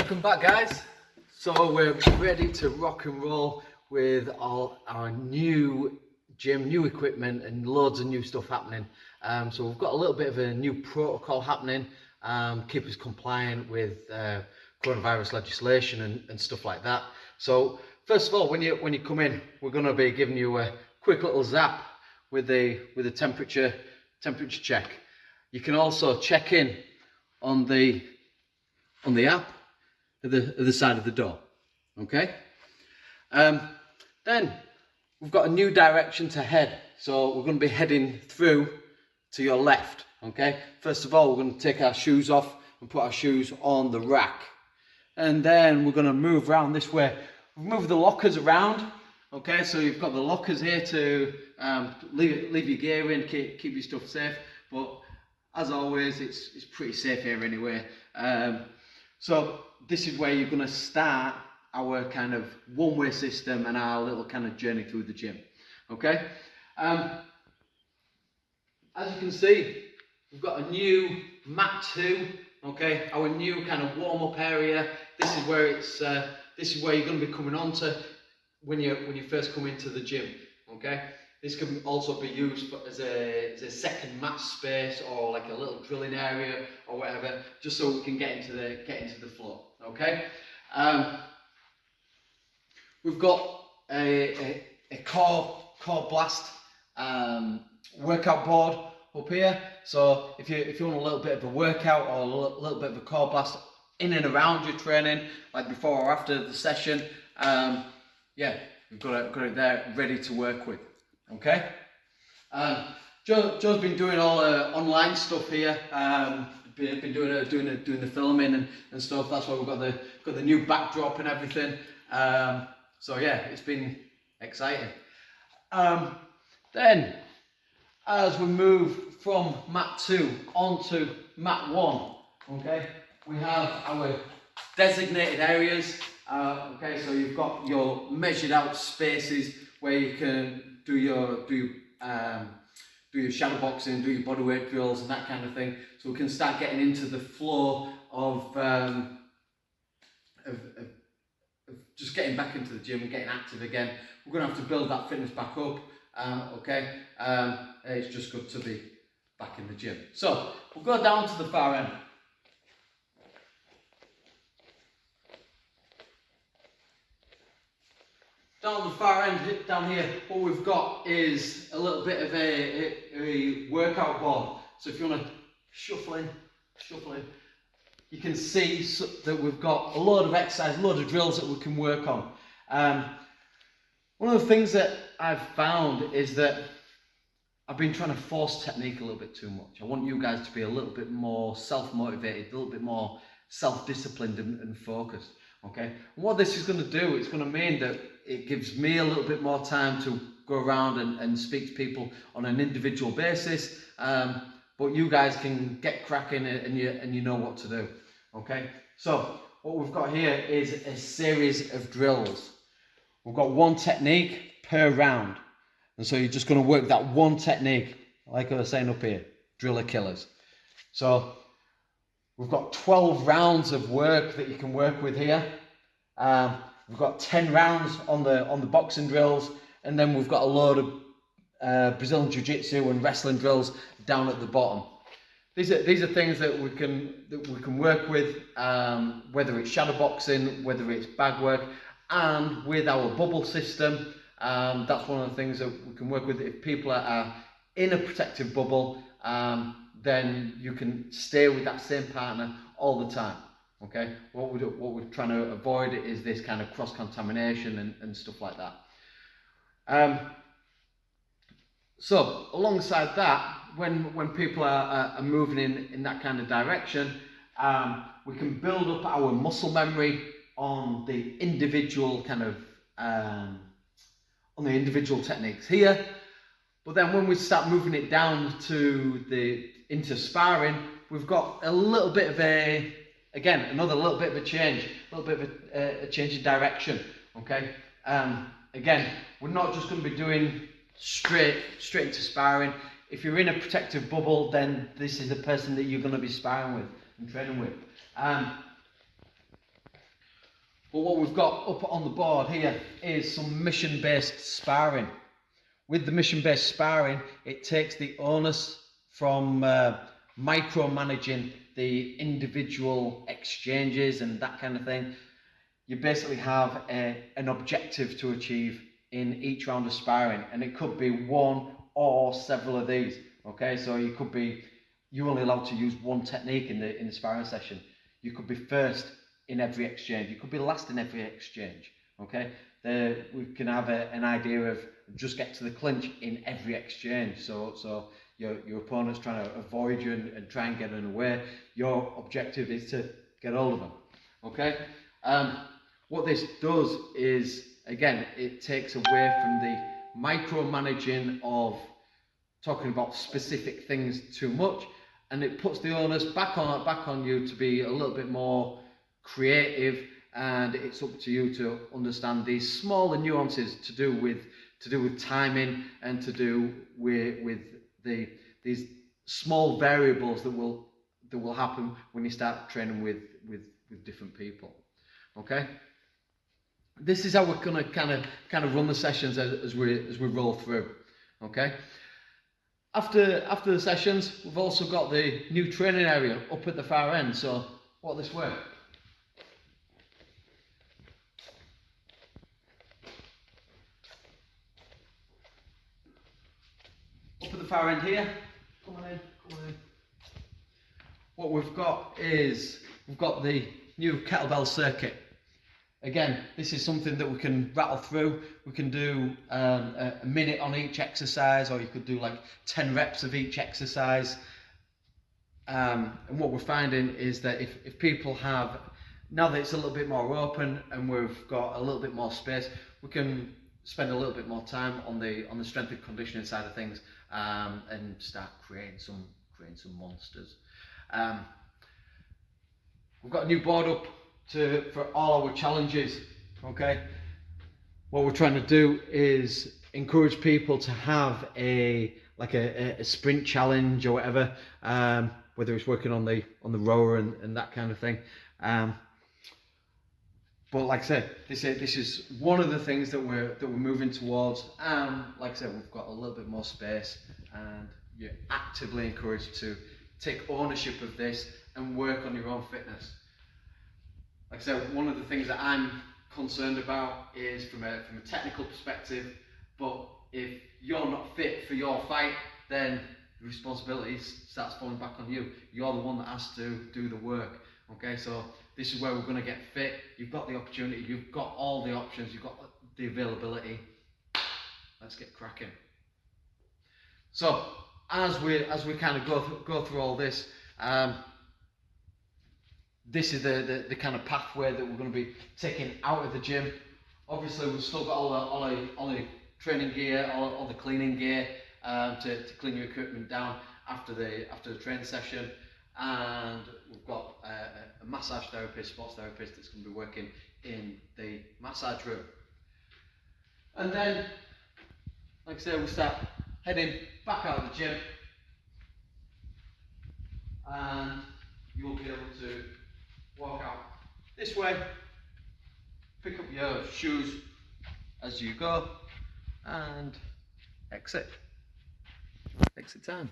Welcome back, guys. So we're ready to rock and roll with all our new gym, new equipment and loads of new stuff happening. So we've got a little bit of a new protocol happening, keep us compliant with coronavirus legislation and stuff like that. So first of all, when you come in, we're going to be giving you a quick little zap with a temperature check. You can also check in on the app at the side of the door. Okay. Then we've got a new direction to head. So we're going to be heading through to your left. Okay. First of all, we're going to take our shoes off and put our shoes on the rack, and then we're going to move around this way. We've moved the lockers around. Okay, so you've got the lockers here to leave your gear in, keep your stuff safe. But as always, it's pretty safe here anyway. So this is where you're going to start our kind of one-way system and our little kind of journey through the gym. Okay. As you can see, we've got a new mat 2. Okay, our new kind of warm-up area. This is where you're going to be coming onto when you first come into the gym. Okay, this can also be used as a second mat space or like a little drilling area or whatever, just so we can get into the flow. Okay, we've got a core blast workout board up here. So if you want a little bit of a workout or a little bit of a core blast in and around your training, like before or after the session, yeah, we've got it there ready to work with. Okay. Joe's been doing all online stuff here. Been doing the filming and stuff. That's why we've got the new backdrop and everything. So yeah, it's been exciting. Then as we move from mat 2 onto mat 1, okay, we have our designated areas. Okay, so you've got your measured out spaces where you can do your shadow boxing, do your bodyweight drills and that kind of thing. So we can start getting into the flow of just getting back into the gym and getting active again. We're going to have to build that fitness back up. Okay, it's just good to be back in the gym. So we'll go down to the far end. Down the far end, down here, what we've got is a little bit of a workout board. So if you want to shuffle in, you can see that we've got a load of exercise, a load of drills that we can work on. One of the things that I've found is that I've been trying to force technique a little bit too much. I want you guys to be a little bit more self-motivated, a little bit more self-disciplined and focused. Okay, and what this is going to do, it's going to mean that it gives me a little bit more time to go around and speak to people on an individual basis, but you guys can get cracking and you know what to do. Okay, so what we've got here is a series of drills. We've got one technique per round, and so you're just going to work that one technique, like I was saying up here, driller killers. So we've got 12 rounds of work that you can work with here. We've got 10 rounds on the boxing drills, and then we've got a load of Brazilian Jiu-Jitsu and wrestling drills down at the bottom. These are things that we can work with, whether it's shadow boxing, whether it's bag work, and with our bubble system. That's one of the things that we can work with. If people are in a protective bubble, then you can stay with that same partner all the time. Okay, what we're trying to avoid is this kind of cross-contamination and stuff like that. So alongside that, when people are moving in that kind of direction, we can build up our muscle memory on the individual kind of on the individual techniques here. But then when we start moving it down into sparring, we've got a little bit of another little bit of a change, a little bit of a change in direction. Okay. Again, we're not just going to be doing straight into sparring. If you're in a protective bubble, then this is the person that you're going to be sparring with and training with. But what we've got up on the board here is some mission-based sparring. With the mission-based sparring, it takes the onus from micromanaging the individual exchanges and that kind of thing. You basically have an objective to achieve in each round of sparring, and it could be one or several of these. Okay, so you're only allowed to use one technique in the sparring session. You could be first in every exchange. You could be last in every exchange. Okay, we can have an idea of just get to the clinch in every exchange. So your opponent's trying to avoid you and try and get in away. Your objective is to get hold of them. Okay. What this does is, again, it takes away from the micromanaging of talking about specific things too much, and it puts the onus back on you to be a little bit more creative, and it's up to you to understand these smaller nuances to do with timing and to do with these small variables that will happen when you start training with different people. Okay, this is how we're gonna kind of run the sessions as we roll through. Okay, after the sessions, we've also got the new training area up at the far end. So what this way. Up at the far end here, come on in. What we've got is, we've got the new kettlebell circuit. Again, this is something that we can rattle through. We can do a minute on each exercise, or you could do like 10 reps of each exercise. And what we're finding is that if people have, now that it's a little bit more open and we've got a little bit more space, we can spend a little bit more time on the strength and conditioning side of things, and start creating some monsters. We've got a new board up for all our challenges. Okay, what we're trying to do is encourage people to have a sprint challenge or whatever, whether it's working on the rower and that kind of thing. But like I said, this is one of the things that we're moving towards. Like I said, we've got a little bit more space, and you're actively encouraged to take ownership of this and work on your own fitness. Like I said, one of the things that I'm concerned about is from a technical perspective, but if you're not fit for your fight, then the responsibility starts falling back on you. You're the one that has to do the work. Okay, so this is where we're going to get fit. You've got the opportunity, you've got all the options, you've got the availability. Let's get cracking. So as we kind of go through all this, this is the kind of pathway that we're going to be taking out of the gym. Obviously, we've still got all the training gear, all the cleaning gear to clean your equipment down after the training session, and we've got a massage therapist, sports therapist that's going to be working in the massage room. And then, like I said, we'll start heading back out of the gym, and you'll be able to walk out this way, pick up your shoes as you go, and exit time.